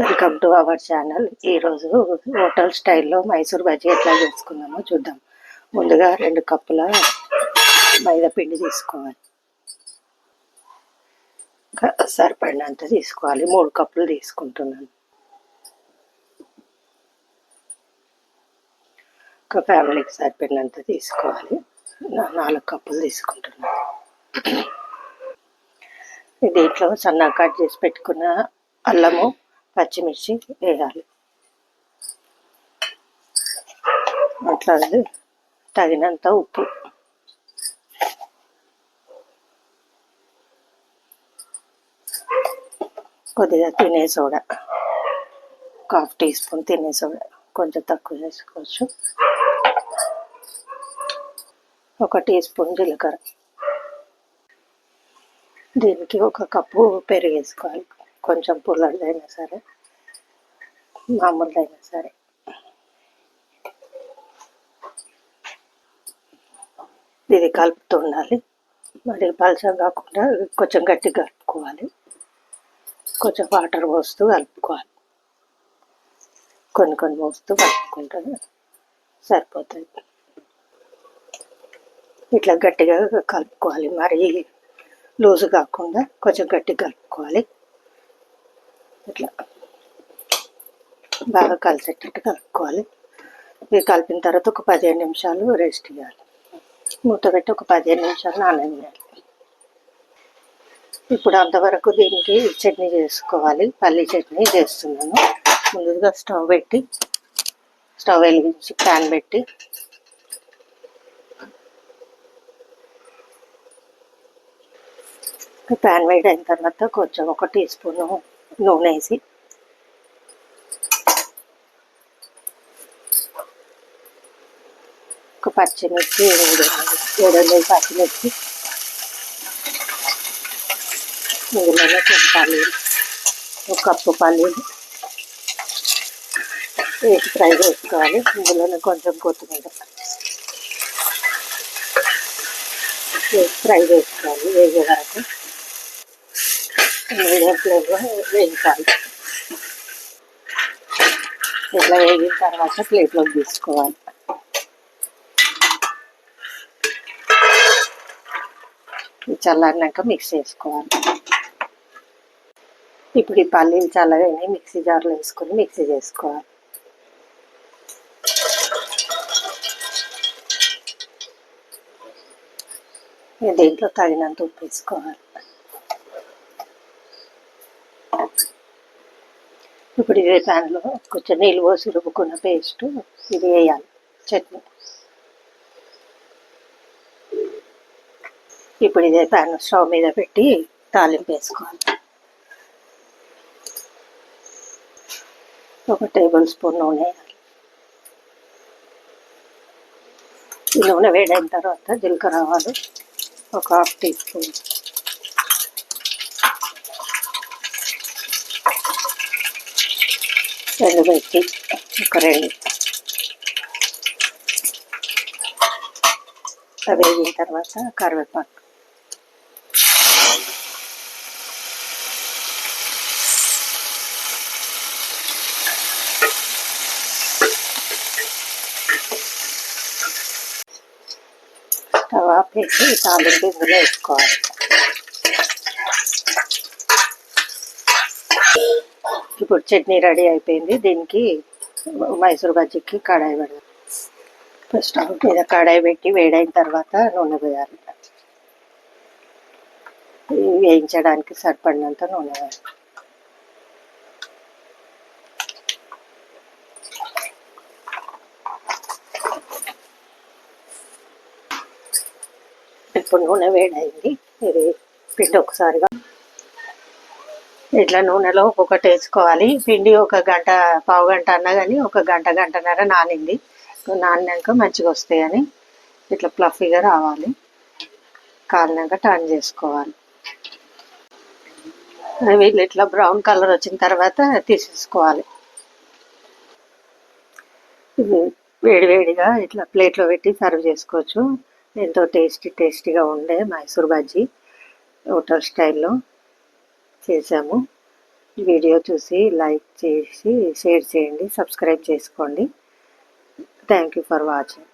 Welcome to our channel. ఈరోజు hotel స్టైల్లో మైసూర్ బజ్జీ ఎట్లా చేసుకుందామో చూద్దాం. ముందుగా 2 కప్పుల మైదా పిండి తీసుకోవాలి. సరిపడినంత తీసుకోవాలి. 3 కప్పులు తీసుకుంటున్నాను. ఒక ఫ్యామిలీకి సరిపడినంత తీసుకోవాలి. 4 కప్పులు తీసుకుంటున్నాను. దీంట్లో సన్నగా కట్ చేసి పెట్టుకున్న అల్లము, పచ్చిమిర్చి వేయాలి. అట్లా తగినంత ఉప్పు, కొద్దిగా తినే సోడా, 1/2 టీ స్పూన్ తినే సోడా, కొంచెం తక్కువ వేసుకోవచ్చు. 1 టీ స్పూన్ జీలకర్ర. దీనికి 1 కప్పు పెరుగు వేసుకోవాలి. కొంచెం పుల్లదైనా సరే, మామూలుదైనా సరే. ఇది కలుపుతూ ఉండాలి. మరి పలచగా కాకుండా కొంచెం గట్టిగా కలుపుకోవాలి. కొంచెం వాటర్ పోస్తూ కలుపుకోవాలి. కొన్ని పోస్తూ కలుపుకుంటే సరిపోతుంది. ఇట్లా గట్టిగా కలుపుకోవాలి. మరి లూజు కాకుండా కొంచెం గట్టిగా కలుపుకోవాలి. ఇట్లా బాగా కలిసేటట్టు కలుపుకోవాలి. ఇది కలిపిన తర్వాత ఒక 15 నిమిషాలు రెస్ట్ ఇవ్వాలి. మూత పెట్టి ఒక 15 నిమిషాలు నాననియాలి. ఇప్పుడు అంతవరకు దీనికి చట్నీ చేసుకోవాలి. పల్లి చట్నీ చేస్తున్నాను. ముందుగా స్టవ్ వెలిగించి ప్యాన్ పెట్టి ప్యాన్ వేడైన తర్వాత కొంచెం 1 టీ స్పూను నూనె వేసి ఒక పచ్చిమిర్చి 7 పచ్చిమిర్చి, ఇందులోనే కొంచెం పల్లీలు, 1 కప్పు పల్లీలు వేసి ఫ్రై చేసుకోవాలి. ఇందులోనే కొంచెం కొత్తిమీర వేసి ఫ్రై చేసుకోవాలి. వేగే వరకు మీడియం ఫ్లేమ్లో వేయించాలి. ఇట్లా వేగిన తర్వాత ప్లేట్లోకి తీసుకోవాలి. చల్లారినాక మిక్స్ చేసుకోవాలి. ఇప్పుడు ఈ పల్లీలు చల్లగానే మిక్సీ జార్లో వేసుకొని మిక్సీ చేసుకోవాలి. దీంట్లో తగినంత ఉప్పు వేసుకోవాలి. ఇప్పుడు ఇదే ప్యాన్లో కొంచెం నీళ్ళు పోసి రుబ్బుకున్న పేస్ట్ ఇది వేయాలి. చట్నీ ఇప్పుడు ఇదే ప్యాన్ స్టవ్ మీద పెట్టి తాలింపు వేసుకోవాలి. 1 టేబుల్ స్పూన్ నూనె వేయాలి. ఈ నూనె వేడైన తర్వాత జీలకర్ర ఆవాలు 1/2 టీ స్పూన్, ఎండుమిర్చి 2, అవి వేగిన తర్వాత కరివేపాకు, స్టవ్ ఆపేసి తాలింపు ఇందులో వేసుకోవాలి. ఇప్పుడు చట్నీ రెడీ అయిపోయింది. దీనికి మైసూర్ బజ్జీకి కడాయి పెడదాం. స్టవ్ మీద కడాయి పెట్టి వేడైన తర్వాత నూనె పోయాలి. వేయించడానికి సరిపడినంత నూనె వేయాలి. ఇప్పుడు నూనె వేడైంది. ఇది పిండి ఒకసారిగా ఇట్లా నూనెలో ఒక్కొక్కటి వేసుకోవాలి. పిండి 1 గంట, పావు గంట అన్నా కానీ 1 గంట, గంటన్నర నానింది. నానినాక మంచిగా వస్తాయని ఇట్లా ఫ్లఫీగా రావాలి. కాలినాక టర్న్ చేసుకోవాలి. వీళ్ళు ఇట్లా బ్రౌన్ కలర్ వచ్చిన తర్వాత తీసేసుకోవాలి. ఇది వేడివేడిగా ఇట్లా ప్లేట్లో పెట్టి సర్వ్ చేసుకోవచ్చు. ఎంతో టేస్టీగా ఉండే మైసూర్ బజ్జీ హోటల్ స్టైల్లో చేసాము. వీడియో చూసి లైక్ చేసి షేర్ చేయండి, సబ్స్క్రైబ్ చేసుకోండి. Thank you for watching.